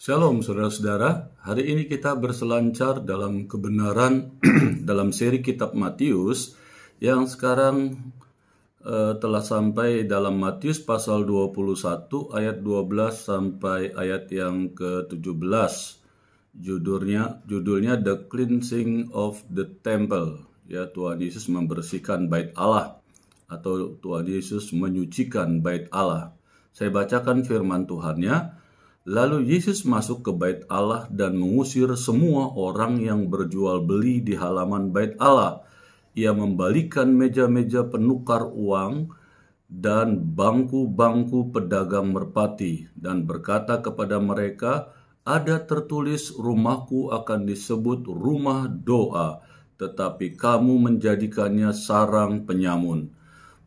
Shalom saudara-saudara, hari ini kita berselancar dalam kebenaran dalam seri kitab Matius yang sekarang telah sampai dalam Matius pasal 21 ayat 12 sampai ayat yang ke-17. Judulnya The Cleansing of the Temple, ya, Tuhan Yesus membersihkan bait Allah atau Tuhan Yesus menyucikan bait Allah. Saya bacakan firman Tuhannya. Lalu Yesus masuk ke bait Allah dan mengusir semua orang yang berjual beli di halaman bait Allah. Ia membalikan meja-meja penukar uang dan bangku-bangku pedagang merpati dan berkata kepada mereka, "Ada tertulis, rumahku akan disebut rumah doa, tetapi kamu menjadikannya sarang penyamun."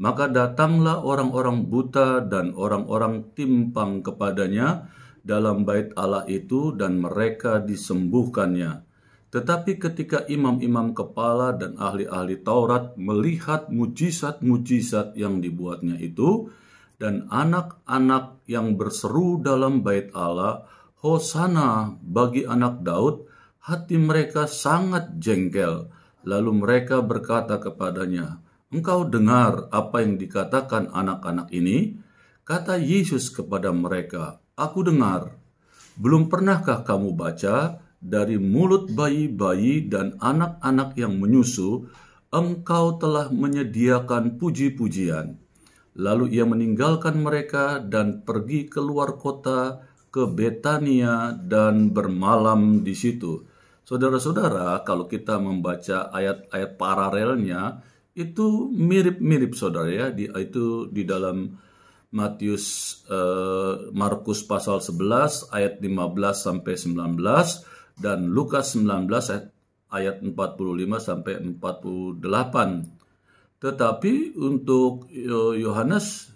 Maka datanglah orang-orang buta dan orang-orang timpang kepadanya dalam bait Allah itu dan mereka disembuhkannya. Tetapi ketika imam-imam kepala dan ahli-ahli Taurat melihat mujizat-mujizat yang dibuatnya itu dan anak-anak yang berseru dalam bait Allah, "Hosana bagi anak Daud," hati mereka sangat jengkel. Lalu mereka berkata kepadanya, "Engkau dengar apa yang dikatakan anak-anak ini?" Kata Yesus kepada mereka, "Aku dengar. Belum pernahkah kamu baca, dari mulut bayi-bayi dan anak-anak yang menyusu, engkau telah menyediakan puji-pujian." Lalu ia meninggalkan mereka dan pergi keluar kota ke Betania dan bermalam di situ. Saudara-saudara, kalau kita membaca ayat-ayat paralelnya, itu mirip-mirip saudara ya, itu di dalam Markus pasal 11 ayat 15 sampai 19 dan Lukas 19 ayat 45 sampai 48. Tetapi untuk Yohanes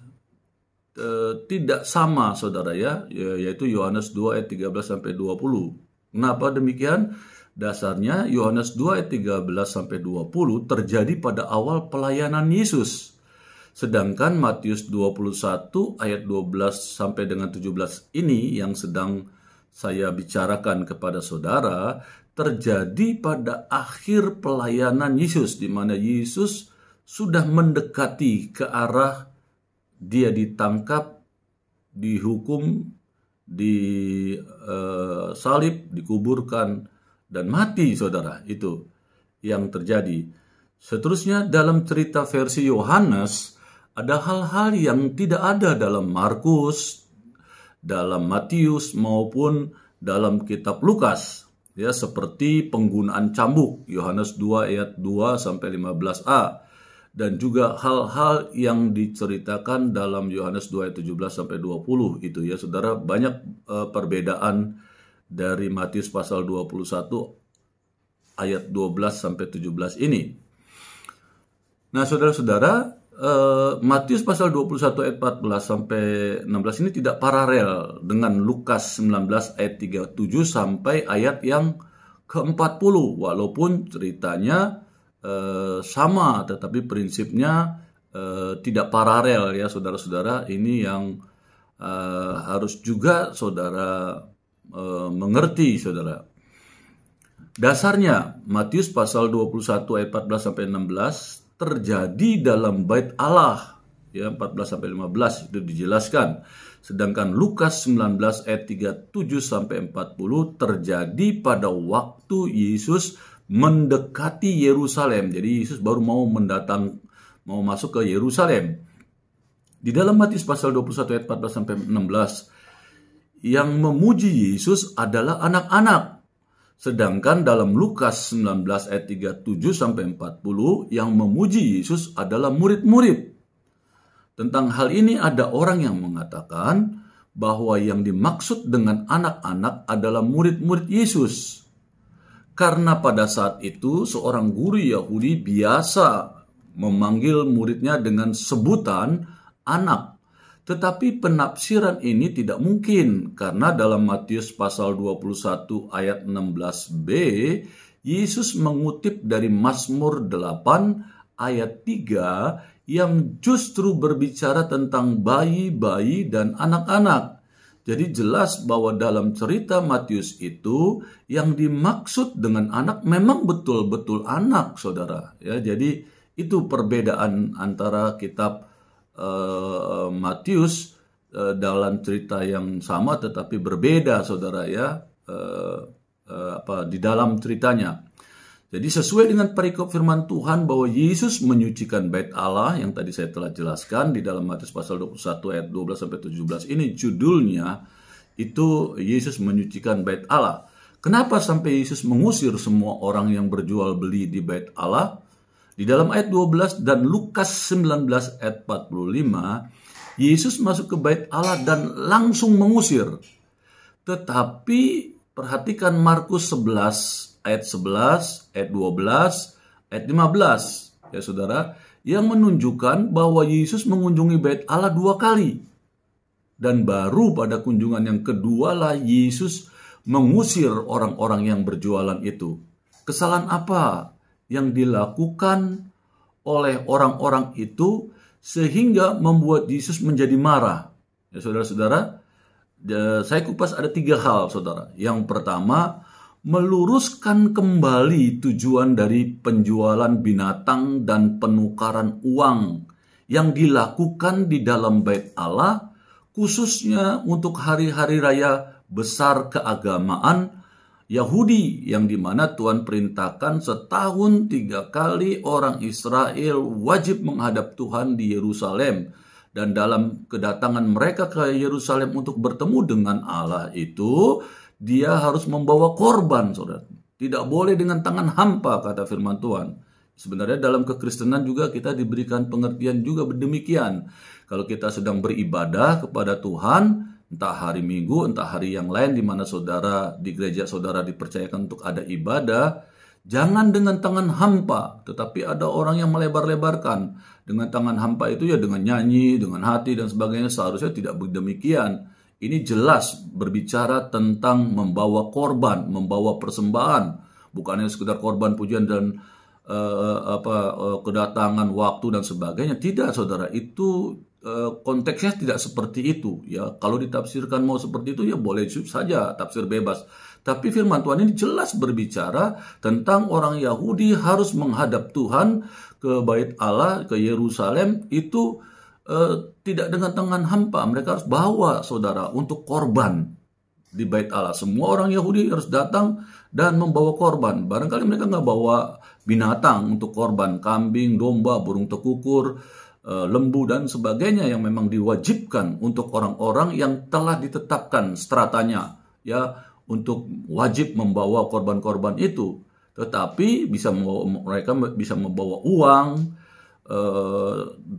tidak sama saudara ya, yaitu Yohanes 2 ayat 13 sampai 20. Kenapa demikian? Dasarnya Yohanes 2 ayat 13 sampai 20 terjadi pada awal pelayanan Yesus. Sedangkan Matius 21 ayat 12 sampai dengan 17 ini yang sedang saya bicarakan kepada saudara terjadi pada akhir pelayanan Yesus, di mana Yesus sudah mendekati ke arah dia ditangkap, dihukum, disalib, dikuburkan, dan mati saudara. Itu yang terjadi. Seterusnya dalam cerita versi Yohanes ada hal-hal yang tidak ada dalam Markus, dalam Matius maupun dalam kitab Lukas, ya, seperti penggunaan cambuk Yohanes 2 ayat 2 sampai 15a, dan juga hal-hal yang diceritakan dalam Yohanes 2 ayat 17 sampai 20 itu ya saudara. Banyak perbedaan dari Matius pasal 21 ayat 12 sampai 17 ini. Nah, saudara-saudara, Matius pasal 21 ayat 14 sampai 16 ini tidak paralel dengan Lukas 19 ayat 37 sampai ayat yang ke-40. Walaupun ceritanya sama, tetapi prinsipnya tidak paralel ya saudara-saudara. Ini yang harus juga saudara mengerti saudara. Dasarnya Matius pasal 21 ayat 14 sampai 16 terjadi dalam bait Allah, ya, 14 sampai 15 itu dijelaskan. Sedangkan Lukas 19 ayat 37 sampai 40 terjadi pada waktu Yesus mendekati Yerusalem. Jadi Yesus baru mau masuk ke Yerusalem. Di dalam Matius pasal 21 ayat 14 sampai 16 yang memuji Yesus adalah anak-anak. Sedangkan dalam Lukas 19 ayat 37 sampai 40 yang memuji Yesus adalah murid-murid. Tentang hal ini ada orang yang mengatakan bahwa yang dimaksud dengan anak-anak adalah murid-murid Yesus. Karena pada saat itu seorang guru Yahudi biasa memanggil muridnya dengan sebutan anak. Tetapi penafsiran ini tidak mungkin karena dalam Matius pasal 21 ayat 16b, Yesus mengutip dari Mazmur 8 ayat 3 yang justru berbicara tentang bayi-bayi dan anak-anak. Jadi jelas bahwa dalam cerita Matius itu yang dimaksud dengan anak memang betul-betul anak, saudara. Ya, jadi itu perbedaan antara kitab Matius dalam cerita yang sama tetapi berbeda, saudara ya, di dalam ceritanya. Jadi sesuai dengan perikop firman Tuhan bahwa Yesus menyucikan bait Allah yang tadi saya telah jelaskan di dalam Matius pasal 21 ayat 12 sampai 17 ini judulnya itu Yesus menyucikan bait Allah. Kenapa sampai Yesus mengusir semua orang yang berjual beli di bait Allah? Di dalam ayat 12 dan Lukas 19 ayat 45, Yesus masuk ke bait Allah dan langsung mengusir. Tetapi perhatikan Markus 11 ayat 11, ayat 12, ayat 15, ya saudara, yang menunjukkan bahwa Yesus mengunjungi bait Allah 2 kali. Dan baru pada kunjungan yang kedua lah Yesus mengusir orang-orang yang berjualan itu. Kesalahan apa yang dilakukan oleh orang-orang itu sehingga membuat Yesus menjadi marah? Ya saudara-saudara, saya kupas ada 3 hal, saudara. Yang pertama, meluruskan kembali tujuan dari penjualan binatang dan penukaran uang yang dilakukan di dalam bait Allah, khususnya untuk hari-hari raya besar keagamaan Yahudi, yang dimana Tuhan perintahkan setahun 3 kali orang Israel wajib menghadap Tuhan di Yerusalem. Dan dalam kedatangan mereka ke Yerusalem untuk bertemu dengan Allah itu, dia harus membawa korban, saudara. Tidak boleh dengan tangan hampa, kata firman Tuhan. Sebenarnya dalam kekristenan juga kita diberikan pengertian juga demikian. Kalau kita sedang beribadah kepada Tuhan, entah hari Minggu, entah hari yang lain di mana saudara di gereja saudara dipercayakan untuk ada ibadah, jangan dengan tangan hampa. Tetapi ada orang yang melebar-lebarkan. Dengan tangan hampa itu ya dengan nyanyi, dengan hati dan sebagainya. Seharusnya tidak demikian. Ini jelas berbicara tentang membawa korban, membawa persembahan, bukannya sekedar korban pujian dan kedatangan waktu dan sebagainya. Tidak, saudara, itu konteksnya tidak seperti itu. Ya, kalau ditafsirkan mau seperti itu ya boleh saja, tafsir bebas. Tapi firman Tuhan ini jelas berbicara tentang orang Yahudi harus menghadap Tuhan ke bait Allah, ke Yerusalem itu. Tidak dengan tangan hampa, mereka harus bawa, saudara, untuk korban di bait Allah. Semua orang Yahudi harus datang dan membawa korban. Barangkali mereka nggak bawa binatang untuk korban, kambing, domba, burung tekukur, lembu dan sebagainya yang memang diwajibkan untuk orang-orang yang telah ditetapkan stratanya, ya, untuk wajib membawa korban-korban itu. Tetapi mereka bisa membawa uang.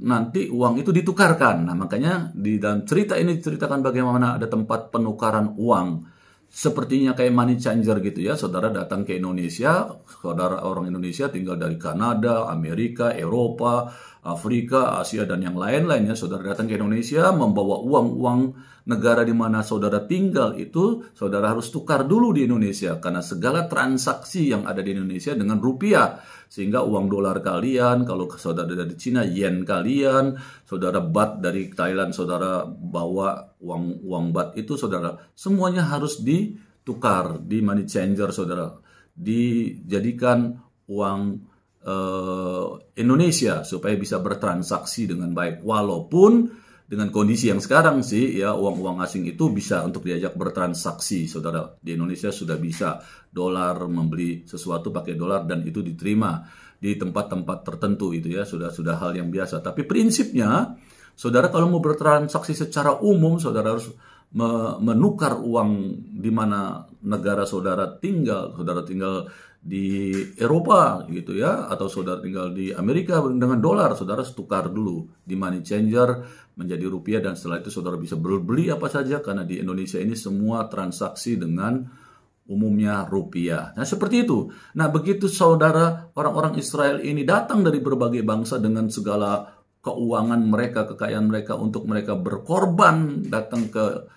Nanti uang itu ditukarkan. Nah, makanya di dalam cerita ini diceritakan bagaimana ada tempat penukaran uang. Sepertinya kayak money changer gitu ya. Saudara datang ke Indonesia, saudara orang Indonesia tinggal dari Kanada, Amerika, Eropa, Afrika, Asia dan yang lain-lainnya. Saudara datang ke Indonesia membawa uang negara di mana saudara tinggal itu, saudara harus tukar dulu di Indonesia karena segala transaksi yang ada di Indonesia dengan rupiah. Sehingga uang dolar kalian, kalau saudara dari Cina, yen kalian, saudara baht dari Thailand, saudara bawa uang baht itu, saudara, semuanya harus ditukar di money changer, saudara. Dijadikan uang Indonesia supaya bisa bertransaksi dengan baik. Walaupun dengan kondisi yang sekarang sih ya uang-uang asing itu bisa untuk diajak bertransaksi, saudara. Di Indonesia sudah bisa dolar membeli sesuatu pakai dolar dan itu diterima di tempat-tempat tertentu itu ya sudah hal yang biasa. Tapi prinsipnya saudara kalau mau bertransaksi secara umum saudara harus menukar uang di mana negara saudara tinggal di Eropa gitu ya, atau saudara tinggal di Amerika dengan dolar, saudara tukar dulu di money changer menjadi rupiah dan setelah itu saudara bisa beli apa saja karena di Indonesia ini semua transaksi dengan umumnya rupiah. Nah seperti itu. Nah begitu saudara orang-orang Israel ini datang dari berbagai bangsa dengan segala keuangan mereka, kekayaan mereka untuk mereka berkorban datang ke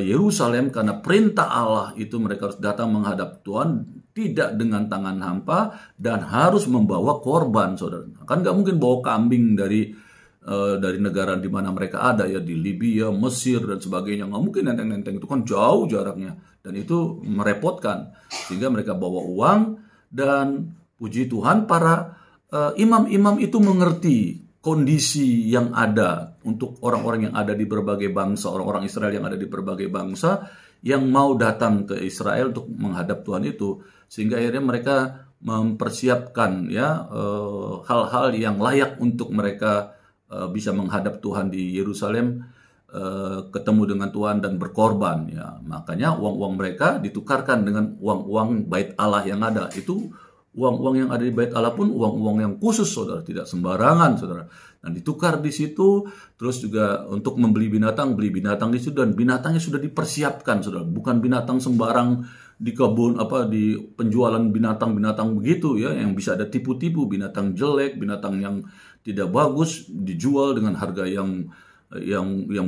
Yerusalem karena perintah Allah itu mereka harus datang menghadap Tuhan tidak dengan tangan hampa dan harus membawa korban, saudara. Kan nggak mungkin bawa kambing dari dari negara di mana mereka ada, ya di Libya, Mesir dan sebagainya. Nggak mungkin nenteng-nenteng, itu kan jauh jaraknya dan itu merepotkan, sehingga mereka bawa uang. Dan puji Tuhan para imam-imam itu mengerti kondisi yang ada untuk orang-orang yang ada di berbagai bangsa, orang-orang Israel yang ada di berbagai bangsa yang mau datang ke Israel untuk menghadap Tuhan itu, sehingga akhirnya mereka mempersiapkan ya hal-hal yang layak untuk mereka bisa menghadap Tuhan di Yerusalem, ketemu dengan Tuhan dan berkorban. Ya, makanya uang-uang mereka ditukarkan dengan uang-uang Bait Allah yang ada. Itu uang-uang yang ada di Bait Allah pun uang-uang yang khusus, saudara, tidak sembarangan, saudara. Dan ditukar di situ, terus juga untuk membeli binatang, beli binatang di situ, dan binatangnya sudah dipersiapkan, saudara. Bukan binatang sembarang di kebun, di penjualan binatang-binatang begitu ya, yang bisa ada tipu-tipu, binatang jelek, binatang yang tidak bagus dijual dengan harga yang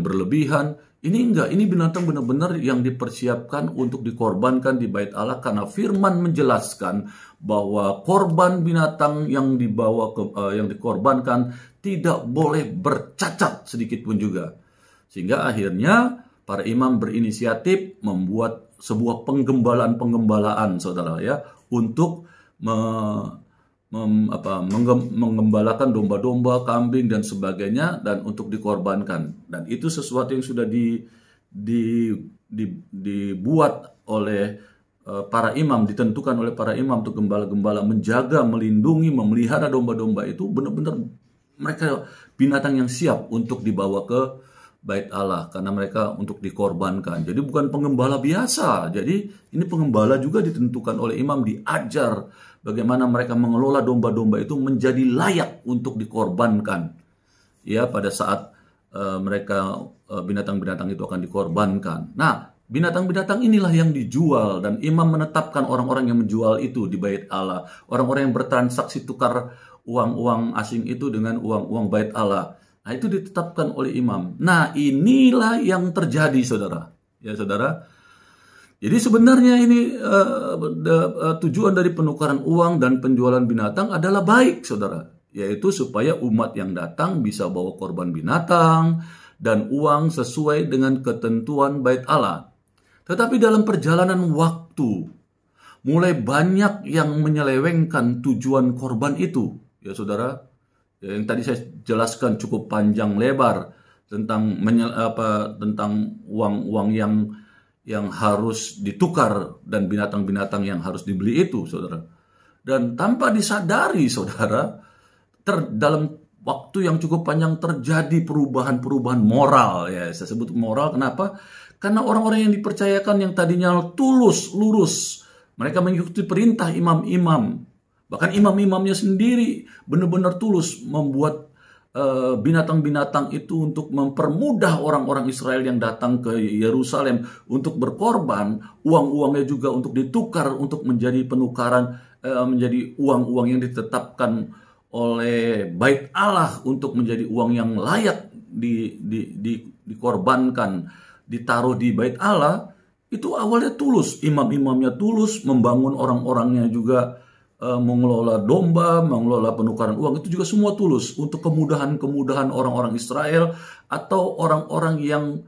berlebihan. Ini enggak, ini binatang benar-benar yang dipersiapkan untuk dikorbankan di Bait Allah, karena firman menjelaskan bahwa korban binatang yang dibawa yang dikorbankan tidak boleh bercacat sedikit pun juga. Sehingga akhirnya para imam berinisiatif membuat sebuah penggembalaan, saudara ya, untuk menggembalakan domba-domba, kambing dan sebagainya, dan untuk dikorbankan. Dan itu sesuatu yang sudah dibuat oleh para imam, ditentukan oleh para imam untuk gembala-gembala menjaga, melindungi, memelihara domba-domba itu. Benar-benar mereka binatang yang siap untuk dibawa ke Bait Allah, karena mereka untuk dikorbankan. Jadi bukan penggembala biasa. Jadi ini penggembala juga ditentukan oleh imam, diajar bagaimana mereka mengelola domba-domba itu menjadi layak untuk dikorbankan. Ya, pada saat mereka binatang-binatang itu akan dikorbankan. Nah, binatang-binatang inilah yang dijual, dan imam menetapkan orang-orang yang menjual itu di Bait Allah. Orang-orang yang bertransaksi tukar uang-uang asing itu dengan uang-uang Bait Allah. Nah, itu ditetapkan oleh imam. Nah, inilah yang terjadi, saudara. Ya, saudara. Jadi sebenarnya ini tujuan dari penukaran uang dan penjualan binatang adalah baik, saudara. Yaitu supaya umat yang datang bisa bawa korban binatang dan uang sesuai dengan ketentuan Bait Allah. Tetapi dalam perjalanan waktu, mulai banyak yang menyelewengkan tujuan korban itu. Ya, saudara. Yang tadi saya jelaskan cukup panjang lebar tentang uang-uang yang harus ditukar dan binatang-binatang yang harus dibeli itu, saudara. Dan tanpa disadari, saudara, dalam waktu yang cukup panjang terjadi perubahan-perubahan moral. Ya, saya sebut moral, kenapa? Karena orang-orang yang dipercayakan yang tadinya tulus, lurus, mereka mengikuti perintah imam-imam. Bahkan imam-imamnya sendiri benar-benar tulus membuat binatang-binatang itu untuk mempermudah orang-orang Israel yang datang ke Yerusalem untuk berkorban. Uang-uangnya juga untuk ditukar, untuk menjadi penukaran, menjadi uang-uang yang ditetapkan oleh Bait Allah untuk menjadi uang yang layak dikorbankan, ditaruh di Bait Allah. Itu awalnya tulus, imam-imamnya tulus, membangun orang-orangnya juga, mengelola domba, mengelola penukaran uang, itu juga semua tulus untuk kemudahan-kemudahan orang-orang Israel atau orang-orang yang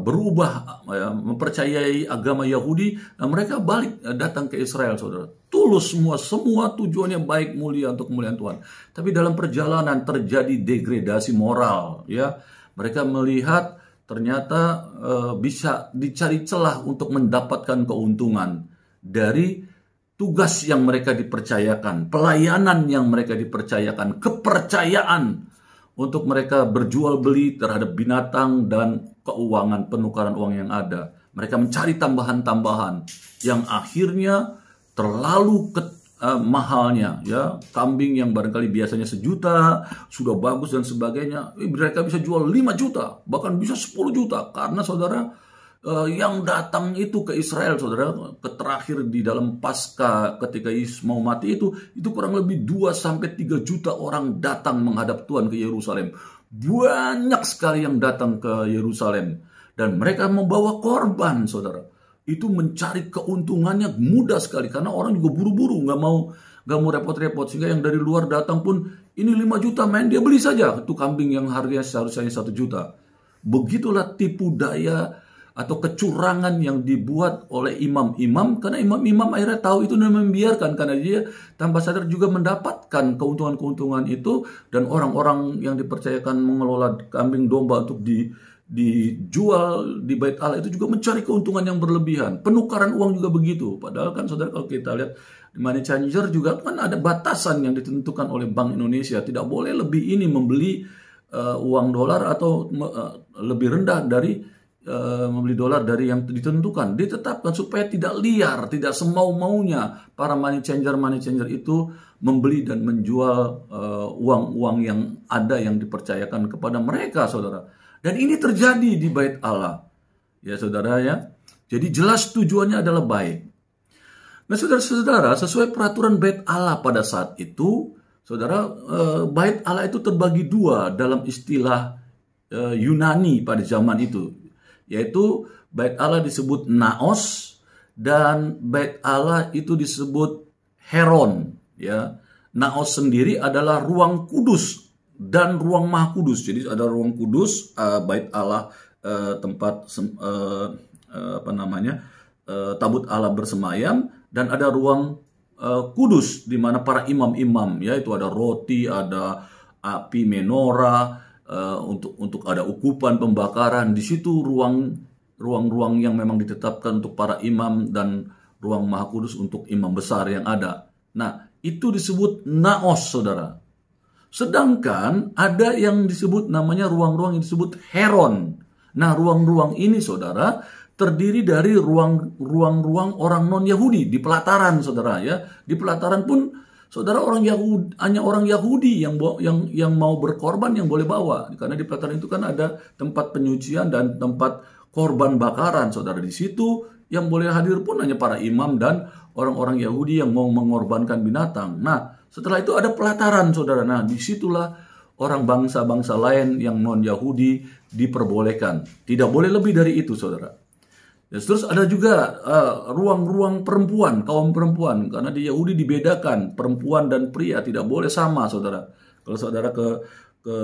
berubah, mempercayai agama Yahudi. Nah, mereka balik datang ke Israel, saudara. Tulus semua tujuannya baik, mulia untuk kemuliaan Tuhan. Tapi dalam perjalanan terjadi degradasi moral, ya. Mereka melihat ternyata bisa dicari celah untuk mendapatkan keuntungan dari tugas yang mereka dipercayakan, pelayanan yang mereka dipercayakan, kepercayaan untuk mereka berjual beli terhadap binatang dan keuangan, penukaran uang yang ada. Mereka mencari tambahan-tambahan yang akhirnya terlalu mahalnya, ya. Kambing yang barangkali biasanya 1 juta, sudah bagus dan sebagainya, mereka bisa jual 5 juta, bahkan bisa 10 juta, karena saudara, yang datang itu ke Israel, saudara, terakhir di dalam Paskah ketika Yesus mau mati itu kurang lebih 2-3 juta orang datang menghadap Tuhan ke Yerusalem. Banyak sekali yang datang ke Yerusalem dan mereka membawa korban, saudara. Itu mencari keuntungannya mudah sekali karena orang juga buru-buru, nggak mau repot-repot, sehingga yang dari luar datang pun Ini 5 juta men, dia beli saja itu kambing yang harganya seharusnya 1 juta. Begitulah tipu daya atau kecurangan yang dibuat oleh imam-imam, karena imam-imam akhirnya tahu itu dan membiarkan, karena dia tanpa sadar juga mendapatkan keuntungan-keuntungan itu, dan orang-orang yang dipercayakan mengelola kambing domba untuk dijual di Bait Allah itu juga mencari keuntungan yang berlebihan. Penukaran uang juga begitu. Padahal kan saudara, kalau kita lihat di money changer juga kan ada batasan yang ditentukan oleh Bank Indonesia. Tidak boleh lebih ini membeli uang dolar atau lebih rendah dari membeli dolar dari yang ditentukan. Ditetapkan supaya tidak liar, tidak semau-maunya para money changer itu membeli dan menjual uang-uang yang ada yang dipercayakan kepada mereka, saudara. Dan ini terjadi di Bait Allah, ya saudara ya. Jadi jelas tujuannya adalah baik. Nah saudara-saudara, sesuai peraturan Bait Allah pada saat itu, saudara, Bait Allah itu terbagi dua dalam istilah Yunani pada zaman itu, yaitu Bait Allah disebut Naos dan Bait Allah itu disebut Heron. Ya, Naos sendiri adalah ruang kudus dan ruang maha kudus. Jadi ada ruang kudus, Bait Allah, tempat tabut Allah bersemayam, dan ada ruang kudus di mana para imam-imam, ya, itu ada roti, ada api menorah, untuk ada ukupan pembakaran. Di situ ruang-ruang yang memang ditetapkan untuk para imam, dan ruang maha kudus untuk imam besar yang ada. Nah, itu disebut Naos, saudara. Sedangkan ada yang disebut namanya ruang-ruang yang disebut Heron. Nah, ruang-ruang ini, saudara, terdiri dari ruang-ruang orang non-Yahudi di pelataran, saudara, ya. Di pelataran pun, saudara, hanya orang Yahudi yang mau berkorban yang boleh bawa. Karena di pelataran itu kan ada tempat penyucian dan tempat korban bakaran, saudara. Di situ yang boleh hadir pun hanya para imam dan orang-orang Yahudi yang mau mengorbankan binatang. Nah, setelah itu ada pelataran, saudara. Nah, disitulah orang bangsa-bangsa lain yang non-Yahudi diperbolehkan. Tidak boleh lebih dari itu, saudara. Ya, terus ada juga ruang-ruang perempuan, kaum perempuan. Karena di Yahudi dibedakan, perempuan dan pria tidak boleh sama, saudara. Kalau saudara ke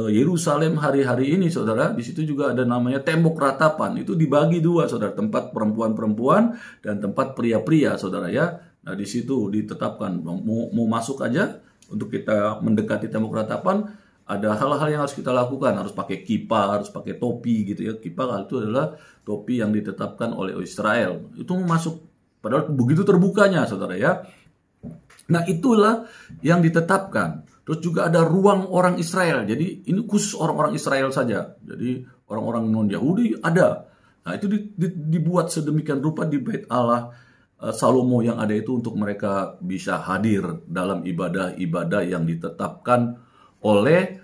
Yerusalem hari-hari ini, saudara, di situ juga ada namanya tembok ratapan. Itu dibagi dua, saudara. Tempat perempuan-perempuan dan tempat pria-pria, saudara, ya. Nah, di situ ditetapkan mau masuk aja untuk kita mendekati tembok ratapan, ada hal-hal yang harus kita lakukan, harus pakai kippah, harus pakai topi gitu ya. Kippah itu adalah topi yang ditetapkan oleh Israel. Itu mau masuk, padahal begitu terbukanya, saudara, ya. Nah, itulah yang ditetapkan. Terus juga ada ruang orang Israel. Jadi ini khusus orang-orang Israel saja. Jadi orang-orang non-Yahudi ada. Nah, itu dibuat sedemikian rupa di Bait Allah Salomo yang ada itu untuk mereka bisa hadir dalam ibadah-ibadah yang ditetapkan oleh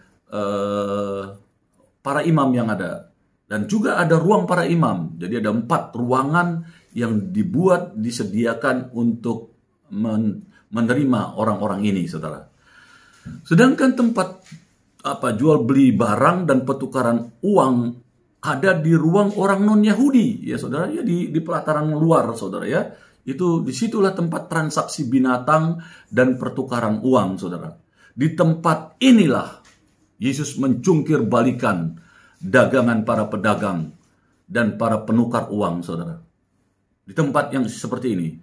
para imam yang ada. Dan juga ada ruang para imam. Jadi ada 4 ruangan yang disediakan untuk menerima orang-orang ini, saudara. Sedangkan tempat jual beli barang dan pertukaran uang ada di ruang orang non-Yahudi, ya saudara, ya di pelataran luar, saudara, ya. Itu disitulah tempat transaksi binatang dan pertukaran uang, saudara. Di tempat inilah Yesus mencungkir balikan dagangan para pedagang dan para penukar uang, saudara. Di tempat yang seperti ini.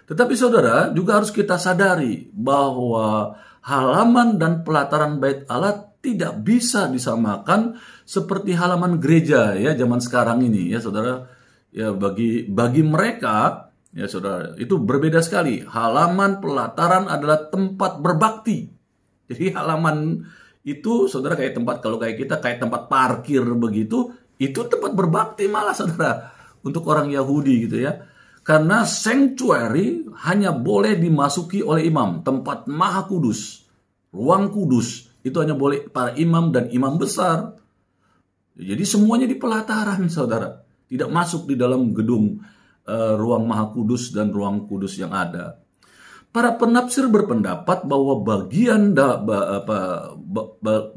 Tetapi saudara, juga harus kita sadari bahwa halaman dan pelataran Bait Allah tidak bisa disamakan seperti halaman gereja, ya, zaman sekarang ini, ya saudara. Ya, bagi mereka, ya saudara, itu berbeda sekali. Halaman pelataran adalah tempat berbakti. Jadi halaman itu, saudara, kayak tempat, kalau kayak kita kayak tempat parkir begitu, itu tempat berbakti malah, saudara, untuk orang Yahudi gitu ya. Karena sanctuary hanya boleh dimasuki oleh imam, tempat maha kudus, ruang kudus, itu hanya boleh para imam dan imam besar. Jadi semuanya di pelataran, saudara. Tidak masuk di dalam gedung ruang maha kudus dan ruang kudus yang ada. Para penafsir berpendapat bahwa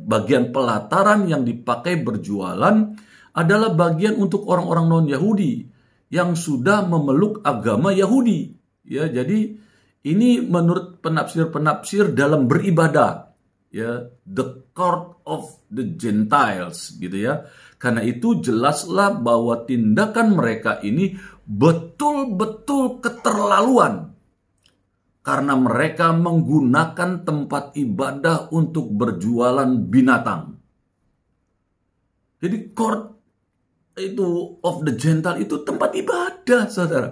bagian pelataran yang dipakai berjualan adalah bagian untuk orang-orang non-Yahudi yang sudah memeluk agama Yahudi. Ya, jadi ini menurut penafsir-penafsir dalam beribadah. ya, the court of the Gentiles, gitu ya. Karena itu jelaslah bahwa tindakan mereka ini betul-betul keterlaluan. Karena mereka menggunakan tempat ibadah untuk berjualan binatang. Jadi court itu of the Gentile itu tempat ibadah, saudara.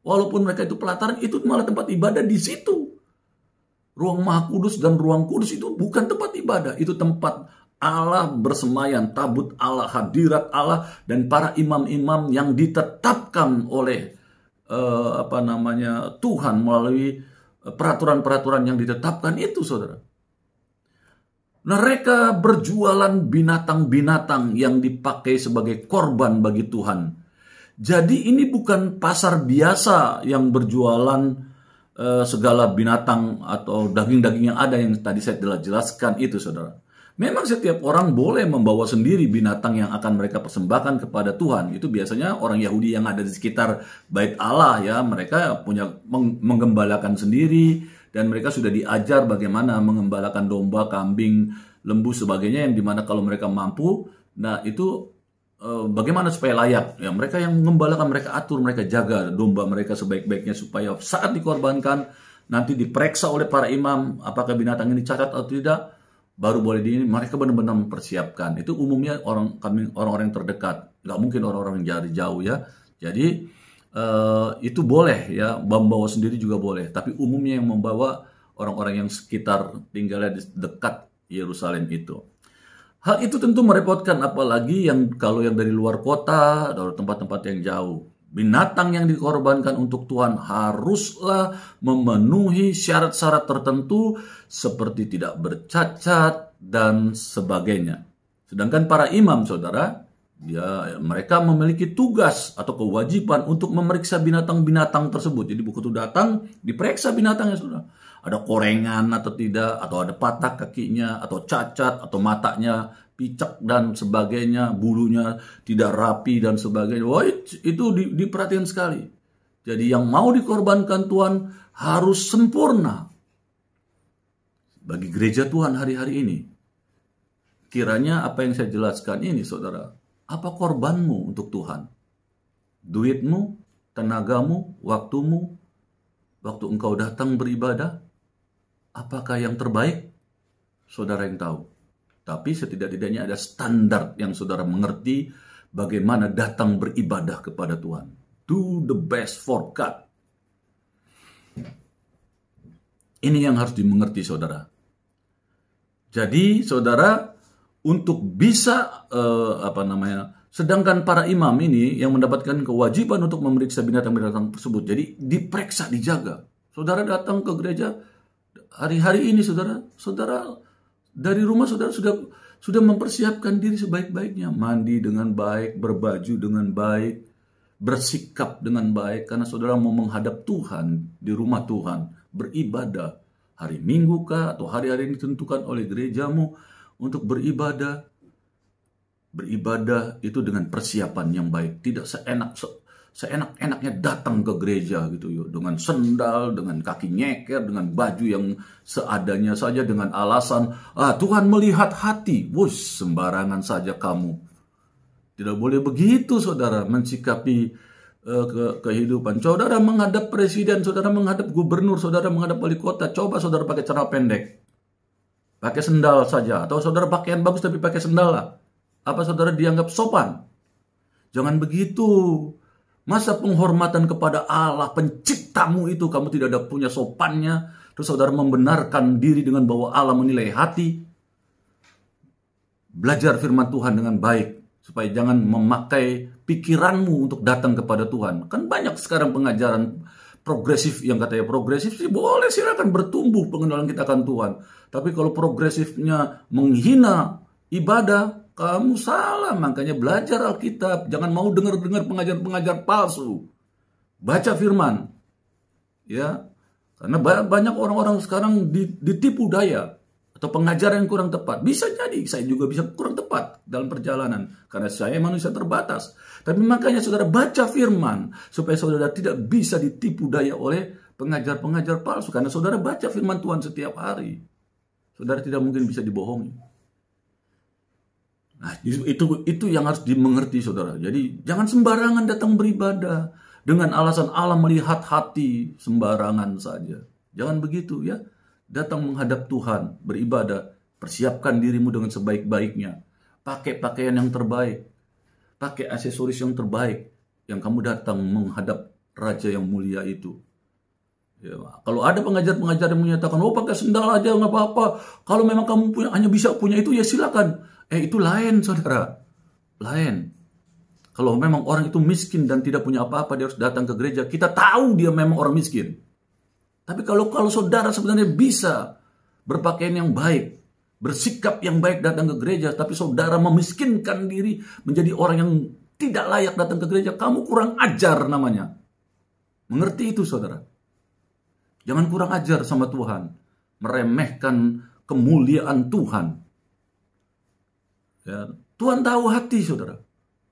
Walaupun mereka itu pelataran, itu malah tempat ibadah di situ. Ruang Maha Kudus dan Ruang Kudus itu bukan tempat ibadah, itu tempat Allah bersemayam, tabut Allah, hadirat Allah, dan para imam-imam yang ditetapkan oleh Tuhan melalui peraturan-peraturan yang ditetapkan itu, saudara. Mereka berjualan binatang-binatang yang dipakai sebagai korban bagi Tuhan. Jadi ini bukan pasar biasa yang berjualan segala binatang atau daging-daging yang ada yang tadi saya telah jelaskan itu, saudara. Memang setiap orang boleh membawa sendiri binatang yang akan mereka persembahkan kepada Tuhan. Itu biasanya orang Yahudi yang ada di sekitar Bait Allah, ya. Mereka punya menggembalakan sendiri, dan mereka sudah diajar bagaimana mengembalakan domba, kambing, lembu, sebagainya, yang dimana kalau mereka mampu, nah itu bagaimana supaya layak, ya. Mereka yang mengembalakan, mereka atur, mereka jaga domba mereka sebaik-baiknya supaya saat dikorbankan nanti diperiksa oleh para imam apakah binatang ini cacat atau tidak, baru boleh mereka benar-benar mempersiapkan. Itu umumnya orang-orang yang terdekat, nggak mungkin orang-orang yang dari jauh, ya. Jadi itu boleh, ya, membawa sendiri juga boleh, tapi umumnya yang membawa orang-orang yang sekitar tinggalnya di dekat Yerusalem itu. Hal itu tentu merepotkan, apalagi kalau yang dari luar kota atau tempat-tempat yang jauh. Binatang yang dikorbankan untuk Tuhan haruslah memenuhi syarat-syarat tertentu seperti tidak bercacat dan sebagainya. Sedangkan para imam, saudara, ya, mereka memiliki tugas atau kewajiban untuk memeriksa binatang-binatang tersebut. Jadi begitu datang, diperiksa binatangnya, saudara. Ada korengan atau tidak, atau ada patah kakinya, atau cacat, atau matanya picak dan sebagainya, bulunya tidak rapi dan sebagainya. Wah, itu diperhatikan sekali. Jadi yang mau dikorbankan Tuhan harus sempurna. Bagi gereja Tuhan hari-hari ini, kiranya apa yang saya jelaskan ini, saudara, apa korbanmu untuk Tuhan? Duitmu, tenagamu, waktumu, waktu engkau datang beribadah, apakah yang terbaik? Saudara yang tahu. Tapi setidak-tidaknya ada standar yang saudara mengerti bagaimana datang beribadah kepada Tuhan. Do the best for God. Ini yang harus dimengerti, saudara. Jadi, saudara, untuk bisa sedangkan para imam ini yang mendapatkan kewajiban untuk memeriksa binatang-binatang tersebut, jadi diperiksa, dijaga. Saudara datang ke gereja hari-hari ini, saudara dari rumah saudara sudah mempersiapkan diri sebaik-baiknya, mandi dengan baik, berbaju dengan baik, bersikap dengan baik, karena saudara mau menghadap Tuhan di rumah Tuhan, beribadah hari Minggu kah atau hari-hari yang ditentukan oleh gerejamu untuk beribadah. Beribadah itu dengan persiapan yang baik, tidak seenak-enaknya datang ke gereja gitu, yuk, dengan sendal, dengan kaki nyeker, dengan baju yang seadanya saja, dengan alasan Tuhan melihat hati. Wush, sembarangan saja kamu. Tidak boleh begitu, saudara, mensikapi kehidupan. Saudara menghadap presiden, saudara menghadap gubernur, saudara menghadap wali kota, coba saudara pakai celana pendek, pakai sendal saja, atau saudara pakaian bagus tapi pakai sendal lah. Apa saudara dianggap sopan? Jangan begitu. Masa penghormatan kepada Allah, penciptamu itu, kamu tidak ada punya sopannya, terus saudara membenarkan diri dengan bahwa Allah menilai hati? Belajar firman Tuhan dengan baik, supaya jangan memakai pikiranmu untuk datang kepada Tuhan. Kan banyak sekarang pengajaran progresif, yang katanya progresif sih boleh, silakan bertumbuh pengenalan kita akan Tuhan. Tapi kalau progresifnya menghina ibadah, kamu salah. Makanya belajar Alkitab. Jangan mau dengar-dengar pengajar-pengajar palsu. Baca firman. Ya. Karena banyak orang-orang sekarang ditipu daya. Atau pengajaran yang kurang tepat. Bisa jadi. Saya juga bisa kurang tepat dalam perjalanan. Karena saya manusia terbatas. Tapi makanya saudara baca firman. Supaya saudara tidak bisa ditipu daya oleh pengajar-pengajar palsu. Karena saudara baca firman Tuhan setiap hari. Saudara tidak mungkin bisa dibohongi. Nah, itu yang harus dimengerti, saudara. Jadi jangan sembarangan datang beribadah dengan alasan Allah melihat hati, sembarangan saja. Jangan begitu ya. Datang menghadap Tuhan, beribadah, persiapkan dirimu dengan sebaik-baiknya. Pakai pakaian yang terbaik, pakai aksesoris yang terbaik, yang kamu datang menghadap Raja yang mulia itu. Ya, kalau ada pengajar-pengajar yang menyatakan, oh pakai sendal aja nggak apa-apa. Kalau memang kamu hanya bisa punya itu, ya silakan. Itu lain, saudara. Lain. Kalau memang orang itu miskin dan tidak punya apa-apa, dia harus datang ke gereja. Kita tahu dia memang orang miskin. Tapi kalau saudara sebenarnya bisa berpakaian yang baik, bersikap yang baik datang ke gereja, tapi saudara memiskinkan diri menjadi orang yang tidak layak datang ke gereja, kamu kurang ajar namanya. Mengerti itu, saudara? Jangan kurang ajar sama Tuhan. Meremehkan kemuliaan Tuhan. Ya, Tuhan tahu hati, saudara.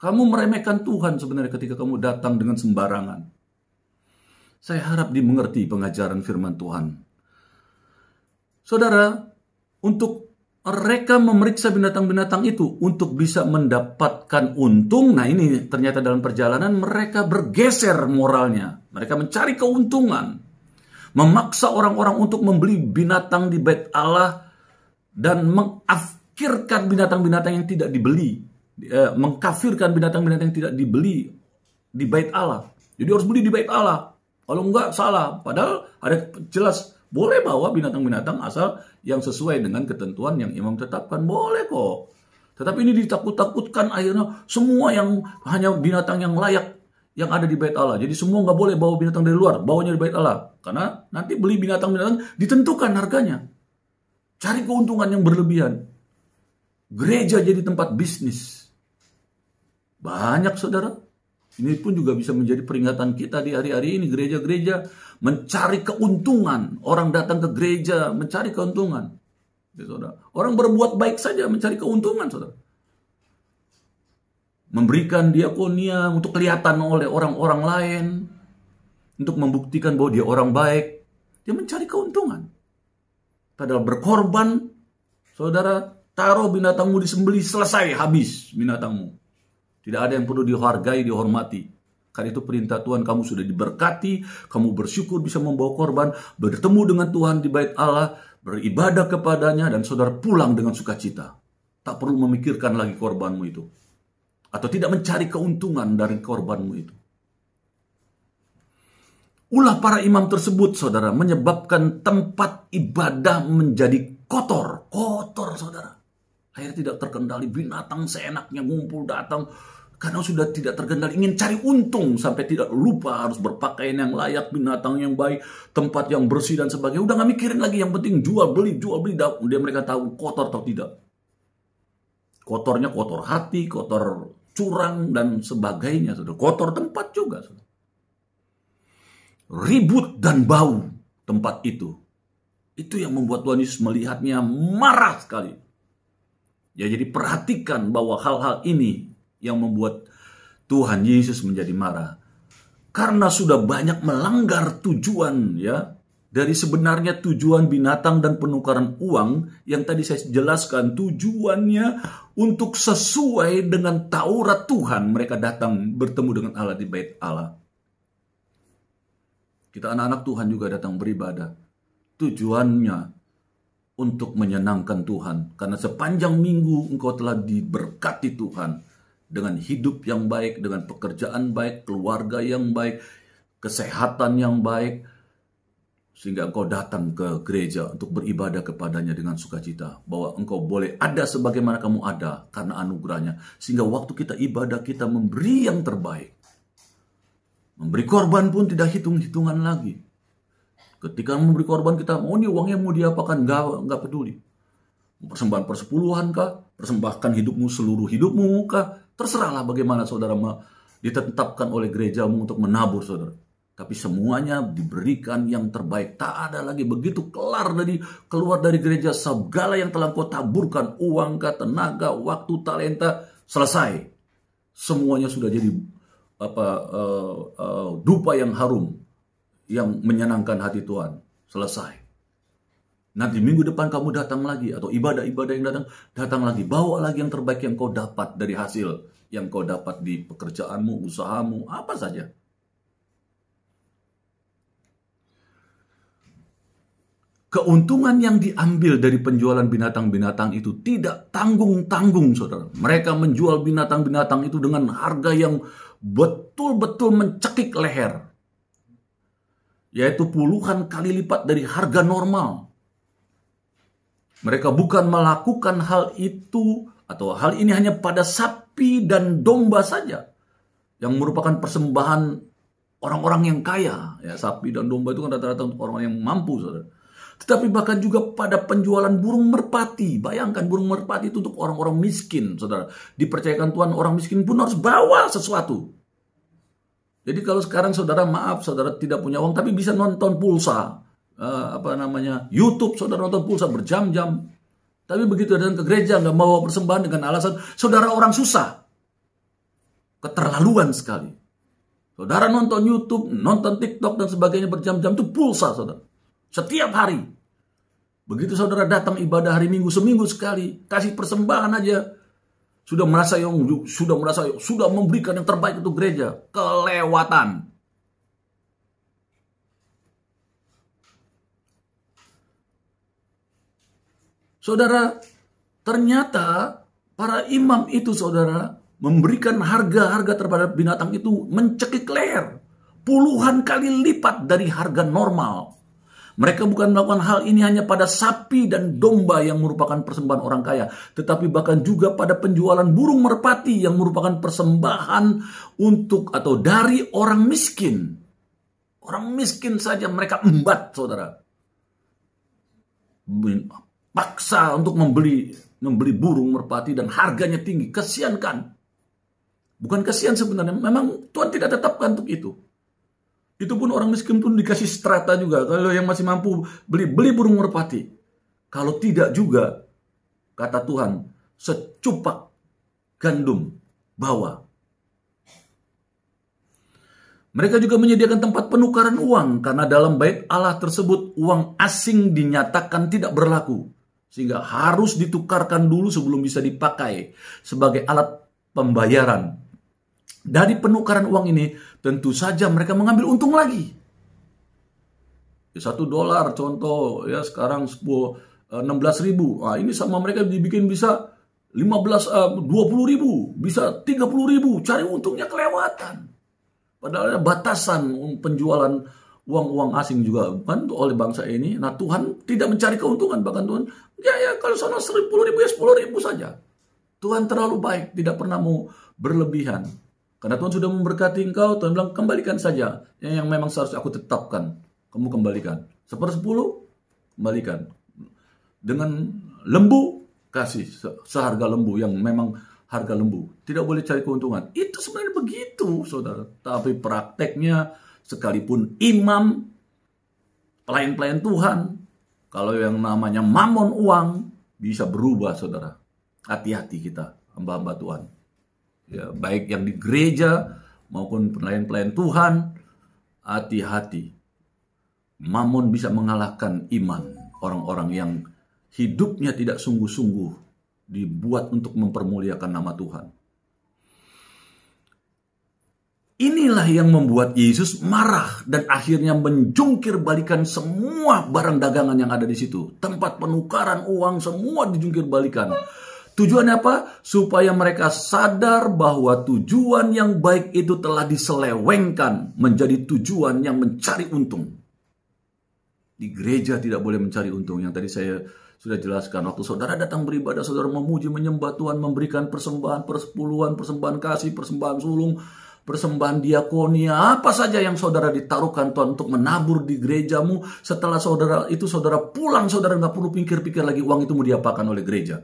Kamu meremehkan Tuhan sebenarnya ketika kamu datang dengan sembarangan. Saya harap dimengerti pengajaran firman Tuhan. Saudara, untuk mereka memeriksa binatang-binatang itu untuk bisa mendapatkan untung. Nah, ini ternyata dalam perjalanan mereka bergeser moralnya. Mereka mencari keuntungan. Memaksa orang-orang untuk membeli binatang di bait Allah dan mengafkirkan binatang-binatang yang tidak dibeli. Mengkafirkan binatang-binatang yang tidak dibeli di bait Allah. Jadi harus beli di bait Allah. Kalau enggak, salah. Padahal ada jelas boleh bawa binatang-binatang asal yang sesuai dengan ketentuan yang imam tetapkan. Boleh kok. Tetapi ini ditakut-takutkan akhirnya semua yang hanya binatang yang layak yang ada di bait Allah. Jadi semua nggak boleh bawa binatang dari luar, bawanya di bait Allah. Karena nanti beli binatang-binatang ditentukan harganya. Cari keuntungan yang berlebihan. Gereja jadi tempat bisnis. Banyak, saudara. Ini pun juga bisa menjadi peringatan kita di hari-hari ini. Gereja-gereja mencari keuntungan. Orang datang ke gereja mencari keuntungan. Ya, saudara. Orang berbuat baik saja mencari keuntungan, saudara. Memberikan diakonia untuk kelihatan oleh orang-orang lain. Untuk membuktikan bahwa dia orang baik. Dia mencari keuntungan. Padahal berkorban, saudara, taruh binatangmu disembelih, selesai, habis binatangmu. Tidak ada yang perlu dihargai, dihormati. Karena itu perintah Tuhan, kamu sudah diberkati, kamu bersyukur bisa membawa korban, bertemu dengan Tuhan di bait Allah, beribadah kepadanya, dan saudara pulang dengan sukacita. Tak perlu memikirkan lagi korbanmu itu. Atau tidak mencari keuntungan dari korbanmu itu. Ulah para imam tersebut, saudara, menyebabkan tempat ibadah menjadi kotor. Kotor, saudara. Akhirnya tidak terkendali, binatang seenaknya ngumpul datang. Karena sudah tidak terkendali, ingin cari untung. Sampai tidak lupa harus berpakaian yang layak, binatang yang baik, tempat yang bersih dan sebagainya. Udah gak mikirin lagi, yang penting jual beli. Dia mereka tahu kotor atau tidak. Kotornya kotor hati, kotor curang, dan sebagainya. Saudara. Kotor tempat juga. Saudara. Ribut dan bau tempat itu. Itu yang membuat Tuhan Yesus melihatnya marah sekali. Ya, jadi perhatikan bahwa hal-hal ini yang membuat Tuhan Yesus menjadi marah. Karena sudah banyak melanggar tujuan, ya, dari sebenarnya tujuan binatang dan penukaran uang yang tadi saya jelaskan, tujuannya untuk sesuai dengan Taurat Tuhan. Mereka datang bertemu dengan Allah di bait Allah. Kita anak-anak Tuhan juga datang beribadah. Tujuannya untuk menyenangkan Tuhan. Karena sepanjang minggu engkau telah diberkati Tuhan. Dengan hidup yang baik, dengan pekerjaan baik, keluarga yang baik, kesehatan yang baik. Sehingga engkau datang ke gereja untuk beribadah kepadanya dengan sukacita. Bahwa engkau boleh ada sebagaimana kamu ada karena anugerahnya. Sehingga waktu kita ibadah, kita memberi yang terbaik. Memberi korban pun tidak hitung-hitungan lagi. Ketika memberi korban kita, ini uangnya mau diapakan? Enggak peduli. Persembahan persepuluhan kah? Persembahkan hidupmu, seluruh hidupmu kah? Terserahlah bagaimana saudara ditetapkan oleh gerejamu untuk menabur, saudara. Tapi semuanya diberikan yang terbaik. Tak ada lagi begitu keluar dari gereja, segala yang telah kau taburkan, uang kah, tenaga, waktu, talenta, selesai. Semuanya sudah jadi dupa yang harum, yang menyenangkan hati Tuhan. Selesai. Nanti minggu depan kamu datang lagi, atau ibadah-ibadah yang datang lagi. Bawa lagi yang terbaik yang kau dapat dari hasil yang kau dapat di pekerjaanmu, usahamu, apa saja. Keuntungan yang diambil dari penjualan binatang-binatang itu tidak tanggung-tanggung, saudara. Mereka menjual binatang-binatang itu dengan harga yang betul-betul mencekik leher. Yaitu puluhan kali lipat dari harga normal. Mereka bukan melakukan hal itu atau hal ini hanya pada sapi dan domba saja. Yang merupakan persembahan orang-orang yang kaya. Ya, sapi dan domba itu kan rata-rata untuk orang yang mampu, saudara. Tetapi bahkan juga pada penjualan burung merpati. Bayangkan burung merpati itu untuk orang-orang miskin, saudara. Dipercayakan Tuhan, orang miskin pun harus bawa sesuatu. Jadi kalau sekarang saudara, maaf, saudara tidak punya uang, tapi bisa nonton pulsa. YouTube, saudara nonton pulsa berjam-jam. Tapi begitu datang ke gereja, nggak bawa persembahan dengan alasan, saudara orang susah. Keterlaluan sekali. Saudara nonton YouTube, nonton TikTok dan sebagainya berjam-jam, itu pulsa, saudara. Setiap hari. Begitu saudara datang ibadah hari Minggu, seminggu sekali, kasih persembahan aja. Sudah memberikan yang terbaik untuk gereja. Kelewatan. Saudara, ternyata para imam itu, saudara, memberikan harga-harga terhadap binatang itu mencekik leher. Puluhan kali lipat dari harga normal. Mereka bukan melakukan hal ini hanya pada sapi dan domba yang merupakan persembahan orang kaya, tetapi bahkan juga pada penjualan burung merpati yang merupakan persembahan untuk atau dari orang miskin. Orang miskin saja mereka embat, saudara. Paksa untuk membeli burung merpati dan harganya tinggi. Kasihan kan? Bukan kasihan sebenarnya, memang Tuhan tidak tetapkan untuk itu. Itu pun orang miskin pun dikasih strata juga. Kalau yang masih mampu beli burung merpati. Kalau tidak juga, kata Tuhan, secupak gandum bawa. Mereka juga menyediakan tempat penukaran uang. Karena dalam bait Allah tersebut, uang asing dinyatakan tidak berlaku. Sehingga harus ditukarkan dulu sebelum bisa dipakai sebagai alat pembayaran. Dari penukaran uang ini, tentu saja mereka mengambil untung lagi. $1 contoh, ya sekarang 16.000. Nah, ini sama mereka dibikin bisa 20.000, bisa 30.000. Cari untungnya kelewatan. Padahal ada batasan penjualan uang-uang asing juga kan oleh bangsa ini. Nah, Tuhan tidak mencari keuntungan. Bahkan Tuhan, ya kalau sana 10.000 ya 10.000 saja. Tuhan terlalu baik, tidak pernah mau berlebihan. Karena Tuhan sudah memberkati engkau, Tuhan bilang kembalikan saja yang memang seharusnya aku tetapkan. Kamu kembalikan. 1/10, kembalikan. Dengan lembu, kasih seharga lembu yang memang harga lembu. Tidak boleh cari keuntungan. Itu sebenarnya begitu, saudara. Tapi prakteknya, sekalipun imam, pelayan-pelayan Tuhan, kalau yang namanya mamon uang, bisa berubah, saudara. Hati-hati kita, hamba-hamba Tuhan. Ya, baik yang di gereja maupun pelayan-pelayan Tuhan, hati-hati. Mamon bisa mengalahkan iman orang-orang yang hidupnya tidak sungguh-sungguh dibuat untuk mempermuliakan nama Tuhan. Inilah yang membuat Yesus marah dan akhirnya menjungkir balikan semua barang dagangan yang ada di situ. Tempat penukaran uang semua dijungkir balikan. Tujuannya apa? Supaya mereka sadar bahwa tujuan yang baik itu telah diselewengkan menjadi tujuan yang mencari untung. Di gereja tidak boleh mencari untung. Yang tadi saya sudah jelaskan. Waktu saudara datang beribadah, saudara memuji, menyembah Tuhan, memberikan persembahan, persepuluhan, persembahan kasih, persembahan sulung, persembahan diakonia, apa saja yang saudara ditaruhkan Tuhan untuk menabur di gerejamu. Setelah saudara pulang, saudara nggak perlu pikir-pikir lagi uang itu mau diapakan oleh gereja.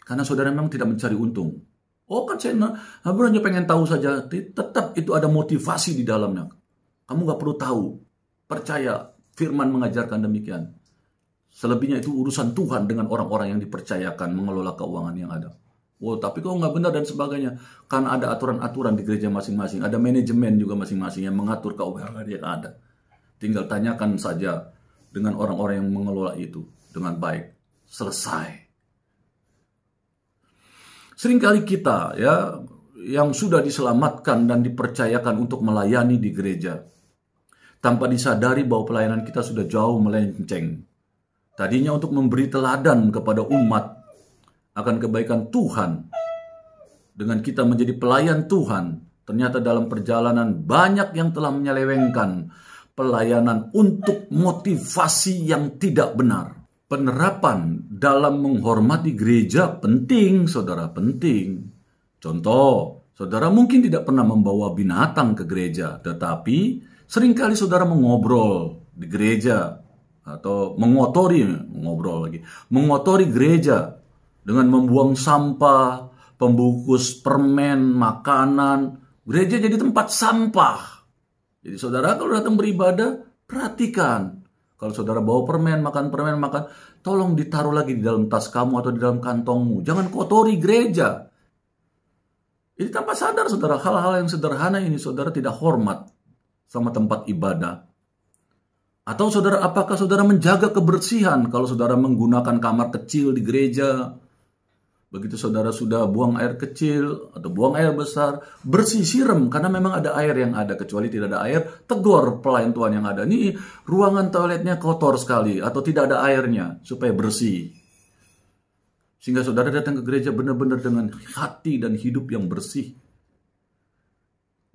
Karena saudara memang tidak mencari untung. Oh kan saya hanya pengen tahu saja. Tetap itu ada motivasi di dalamnya. Kamu gak perlu tahu. Percaya firman mengajarkan demikian. Selebihnya itu urusan Tuhan dengan orang-orang yang dipercayakan mengelola keuangan yang ada. Oh tapi kok gak benar dan sebagainya. Karena ada aturan-aturan di gereja masing-masing. Ada manajemen juga masing-masing yang mengatur keuangan yang ada. Tinggal tanyakan saja dengan orang-orang yang mengelola itu dengan baik. Selesai. Seringkali kita ya yang sudah diselamatkan dan dipercayakan untuk melayani di gereja, tanpa disadari bahwa pelayanan kita sudah jauh melenceng. Tadinya untuk memberi teladan kepada umat akan kebaikan Tuhan. Dengan kita menjadi pelayan Tuhan, ternyata dalam perjalanan banyak yang telah menyelewengkan pelayanan untuk motivasi yang tidak benar. Penerapan dalam menghormati gereja penting, saudara, penting. Contoh, saudara mungkin tidak pernah membawa binatang ke gereja, tetapi seringkali saudara mengobrol di gereja atau mengotori gereja dengan membuang sampah, pembungkus permen, makanan. Gereja jadi tempat sampah. Jadi saudara kalau datang beribadah, perhatikan. Kalau saudara bawa permen, makan, tolong ditaruh lagi di dalam tas kamu atau di dalam kantongmu. Jangan kotori gereja. Ini tanpa sadar saudara, hal-hal yang sederhana ini saudara tidak hormat sama tempat ibadah. Atau saudara, apakah saudara menjaga kebersihan kalau saudara menggunakan kamar kecil di gereja? Begitu saudara sudah buang air kecil atau buang air besar, bersih, siram, karena memang ada air yang ada. Kecuali tidak ada air, tegur pelayan Tuhan yang ada. Ini ruangan toiletnya kotor sekali atau tidak ada airnya, supaya bersih. Sehingga saudara datang ke gereja benar-benar dengan hati dan hidup yang bersih.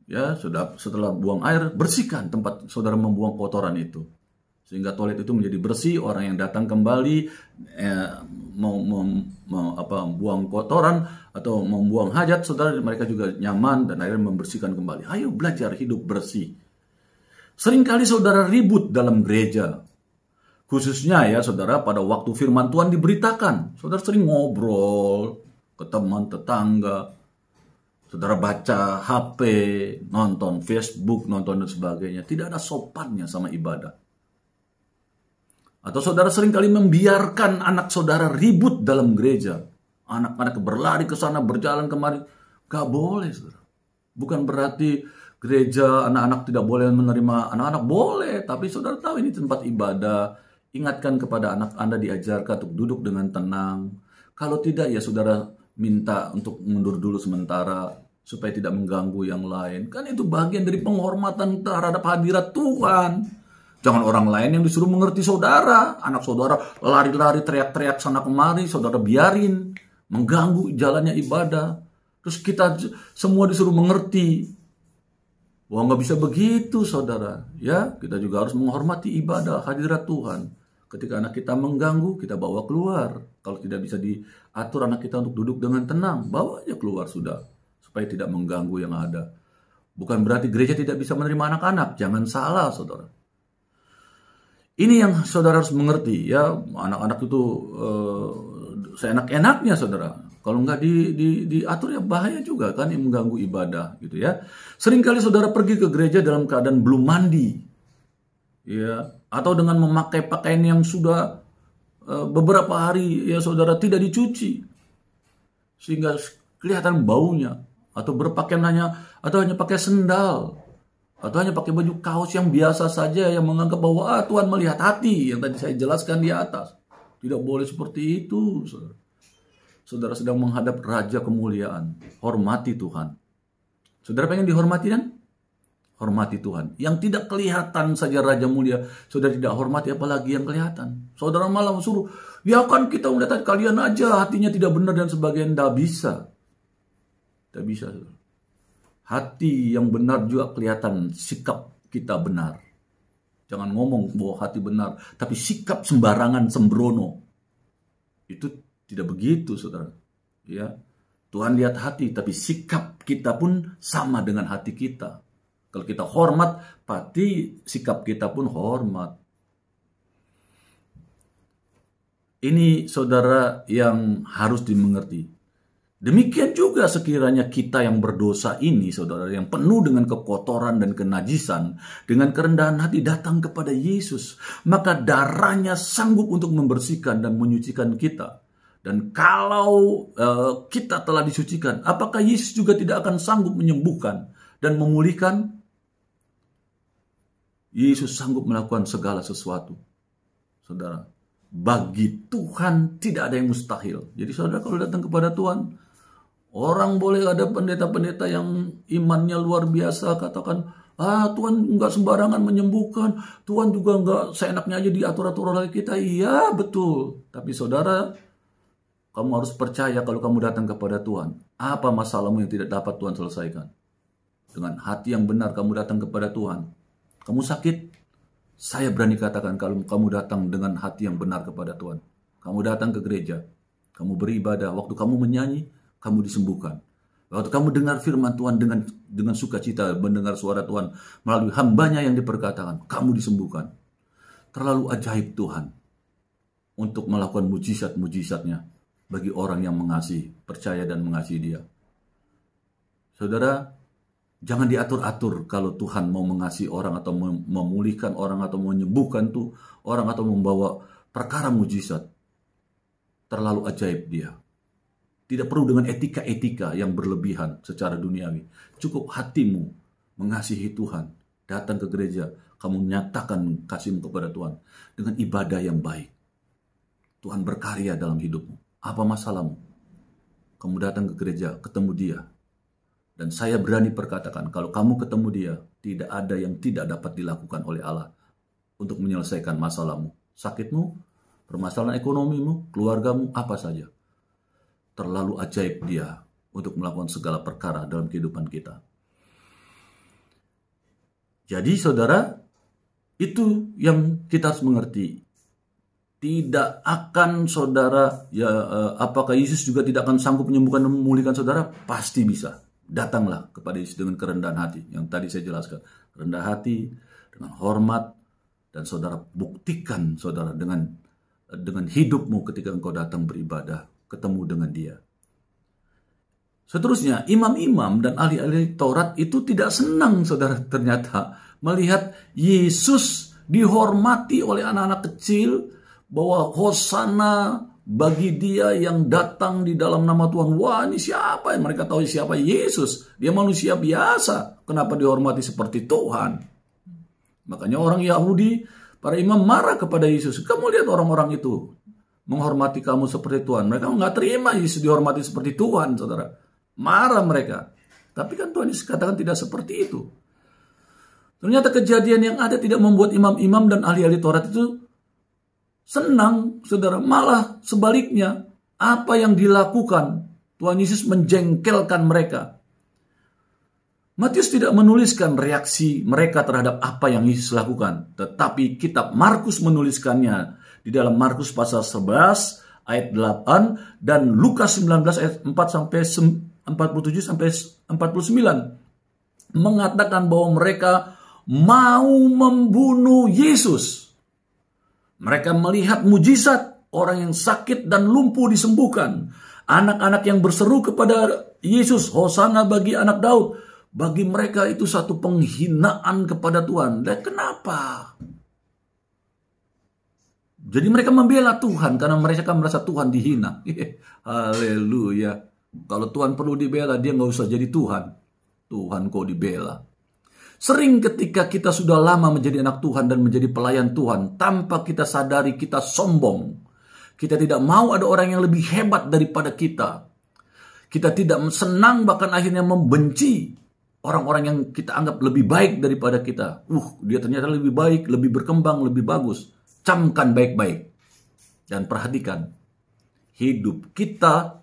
Ya, setelah buang air, bersihkan tempat saudara membuang kotoran itu. Sehingga toilet itu menjadi bersih, orang yang datang kembali buang kotoran atau membuang hajat, saudara, mereka juga nyaman dan akhirnya membersihkan kembali. Ayo belajar hidup bersih. Seringkali saudara ribut dalam gereja. Khususnya ya saudara pada waktu firman Tuhan diberitakan. Saudara sering ngobrol ke teman tetangga. Saudara baca HP, nonton Facebook, nonton dan sebagainya. Tidak ada sopannya sama ibadah. Atau saudara seringkali membiarkan anak saudara ribut dalam gereja. Anak-anak berlari ke sana, berjalan kemari. Gak boleh, saudara. Bukan berarti gereja anak-anak tidak boleh menerima anak-anak. Boleh, tapi saudara tahu ini tempat ibadah. Ingatkan kepada anak Anda diajarkan untuk duduk dengan tenang. Kalau tidak ya saudara minta untuk mundur dulu sementara supaya tidak mengganggu yang lain. Kan itu bagian dari penghormatan terhadap hadirat Tuhan. Jangan orang lain yang disuruh mengerti saudara. Anak saudara lari-lari teriak-teriak sana kemari, saudara biarin. Mengganggu jalannya ibadah. Terus kita semua disuruh mengerti. Wah, nggak bisa begitu saudara. Ya, kita juga harus menghormati ibadah hadirat Tuhan. Ketika anak kita mengganggu, kita bawa keluar. Kalau tidak bisa diatur anak kita untuk duduk dengan tenang, bawa aja keluar sudah. Supaya tidak mengganggu yang ada. Bukan berarti gereja tidak bisa menerima anak-anak. Jangan salah saudara. Ini yang saudara harus mengerti ya, anak-anak itu seenak-enaknya saudara. Kalau nggak diatur ya bahaya juga kan, yang mengganggu ibadah gitu ya. Seringkali saudara pergi ke gereja dalam keadaan belum mandi, ya, atau dengan memakai pakaian yang sudah beberapa hari ya saudara tidak dicuci, sehingga kelihatan baunya, atau berpakaian hanya pakai sendal. Atau hanya pakai baju kaos yang biasa saja yang menganggap bahwa Tuhan melihat hati yang tadi saya jelaskan di atas. Tidak boleh seperti itu. Saudara sedang menghadap Raja kemuliaan. Hormati Tuhan. Saudara pengen dihormati kan? Hormati Tuhan. Yang tidak kelihatan saja Raja mulia, saudara tidak hormati apalagi yang kelihatan. Saudara malah suruh, ya kan kita melihat kalian aja hatinya tidak benar dan sebagainya. Tidak bisa. Tidak bisa saudara. Hati yang benar juga kelihatan sikap kita benar. Jangan ngomong bahwa hati benar, tapi sikap sembarangan sembrono. Itu tidak begitu, saudara. Ya, Tuhan lihat hati, tapi sikap kita pun sama dengan hati kita. Kalau kita hormat, pasti sikap kita pun hormat. Ini saudara yang harus dimengerti. Demikian juga sekiranya kita yang berdosa ini, saudara, yang penuh dengan kekotoran dan kenajisan, dengan kerendahan hati datang kepada Yesus, maka darahnya sanggup untuk membersihkan dan menyucikan kita. Dan kalau kita telah disucikan, apakah Yesus juga tidak akan sanggup menyembuhkan dan memulihkan? Yesus sanggup melakukan segala sesuatu. saudara. Bagi Tuhan tidak ada yang mustahil. Jadi saudara kalau datang kepada Tuhan, orang boleh ada pendeta-pendeta yang imannya luar biasa katakan, Tuhan nggak sembarangan menyembuhkan, Tuhan juga nggak seenaknya aja diatur-atur oleh kita. Iya betul, tapi saudara, kamu harus percaya kalau kamu datang kepada Tuhan, apa masalahmu yang tidak dapat Tuhan selesaikan? Dengan hati yang benar kamu datang kepada Tuhan. Kamu sakit, saya berani katakan kalau kamu datang dengan hati yang benar kepada Tuhan. Kamu datang ke gereja, kamu beribadah, waktu kamu menyanyi, kamu disembuhkan. Waktu kamu dengar firman Tuhan dengan sukacita, mendengar suara Tuhan melalui hambanya yang diperkatakan, kamu disembuhkan. Terlalu ajaib Tuhan untuk melakukan mujizat-mujizatnya bagi orang yang mengasihi, percaya dan mengasihi Dia. Saudara, jangan diatur-atur kalau Tuhan mau mengasihi orang atau memulihkan orang atau menyembuhkan tuh orang atau membawa perkara mujizat. Terlalu ajaib Dia. Tidak perlu dengan etika-etika yang berlebihan secara duniawi. Cukup hatimu mengasihi Tuhan. Datang ke gereja, kamu nyatakan kasihmu kepada Tuhan dengan ibadah yang baik. Tuhan berkarya dalam hidupmu. Apa masalahmu? Kamu datang ke gereja, ketemu Dia. Dan saya berani perkatakan, kalau kamu ketemu Dia, tidak ada yang tidak dapat dilakukan oleh Allah untuk menyelesaikan masalahmu. Sakitmu, permasalahan ekonomimu, keluargamu, apa saja. Terlalu ajaib Dia untuk melakukan segala perkara dalam kehidupan kita. Jadi saudara, itu yang kita harus mengerti. Tidak akan saudara, apakah Yesus juga tidak akan sanggup menyembuhkan dan memulihkan saudara? Pasti bisa. Datanglah kepada Yesus dengan kerendahan hati. Yang tadi saya jelaskan. Rendah hati, dengan hormat, dan saudara buktikan saudara dengan hidupmu ketika engkau datang beribadah. Ketemu dengan Dia. Seterusnya, imam-imam dan ahli-ahli Taurat itu tidak senang, saudara, ternyata melihat Yesus dihormati oleh anak-anak kecil, bahwa hosana bagi Dia yang datang di dalam nama Tuhan. Wah, ini siapa? Mereka tahu siapa Yesus. Dia manusia biasa. Kenapa dihormati seperti Tuhan? Makanya orang Yahudi, para imam marah kepada Yesus. Kamu lihat orang-orang itu menghormati kamu seperti Tuhan. Mereka nggak terima Yesus dihormati seperti Tuhan, saudara. Marah mereka. Tapi kan Tuhan Yesus katakan tidak seperti itu. Ternyata kejadian yang ada tidak membuat imam-imam dan ahli-ahli Taurat itu senang, saudara. Malah sebaliknya, apa yang dilakukan, Tuhan Yesus menjengkelkan mereka. Matius tidak menuliskan reaksi mereka terhadap apa yang Yesus lakukan. Tetapi kitab Markus menuliskannya. Di dalam Markus pasal 11 ayat 8 dan Lukas 19 ayat 4 sampai 47 sampai 49 mengatakan bahwa mereka mau membunuh Yesus. Mereka melihat mujizat, orang yang sakit dan lumpuh disembuhkan, anak-anak yang berseru kepada Yesus, Hosana bagi anak Daud. Bagi mereka itu satu penghinaan kepada Tuhan. Dan kenapa? Jadi mereka membela Tuhan karena mereka merasa Tuhan dihina. Haleluya. Kalau Tuhan perlu dibela, Dia nggak usah jadi Tuhan. Tuhan kok dibela. Sering ketika kita sudah lama menjadi anak Tuhan dan menjadi pelayan Tuhan, tanpa kita sadari kita sombong. Kita tidak mau ada orang yang lebih hebat daripada kita. Kita tidak senang, bahkan akhirnya membenci orang-orang yang kita anggap lebih baik daripada kita. Dia ternyata lebih baik, lebih berkembang, lebih bagus. Camkan baik-baik. Dan perhatikan, hidup kita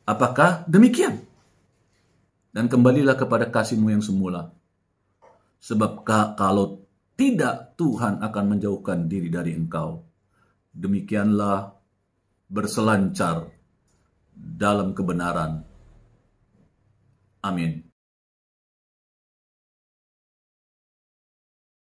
apakah demikian? Dan kembalilah kepada kasih-Mu yang semula. Sebab kalau tidak, Tuhan akan menjauhkan diri dari engkau. Demikianlah berselancar dalam kebenaran. Amin.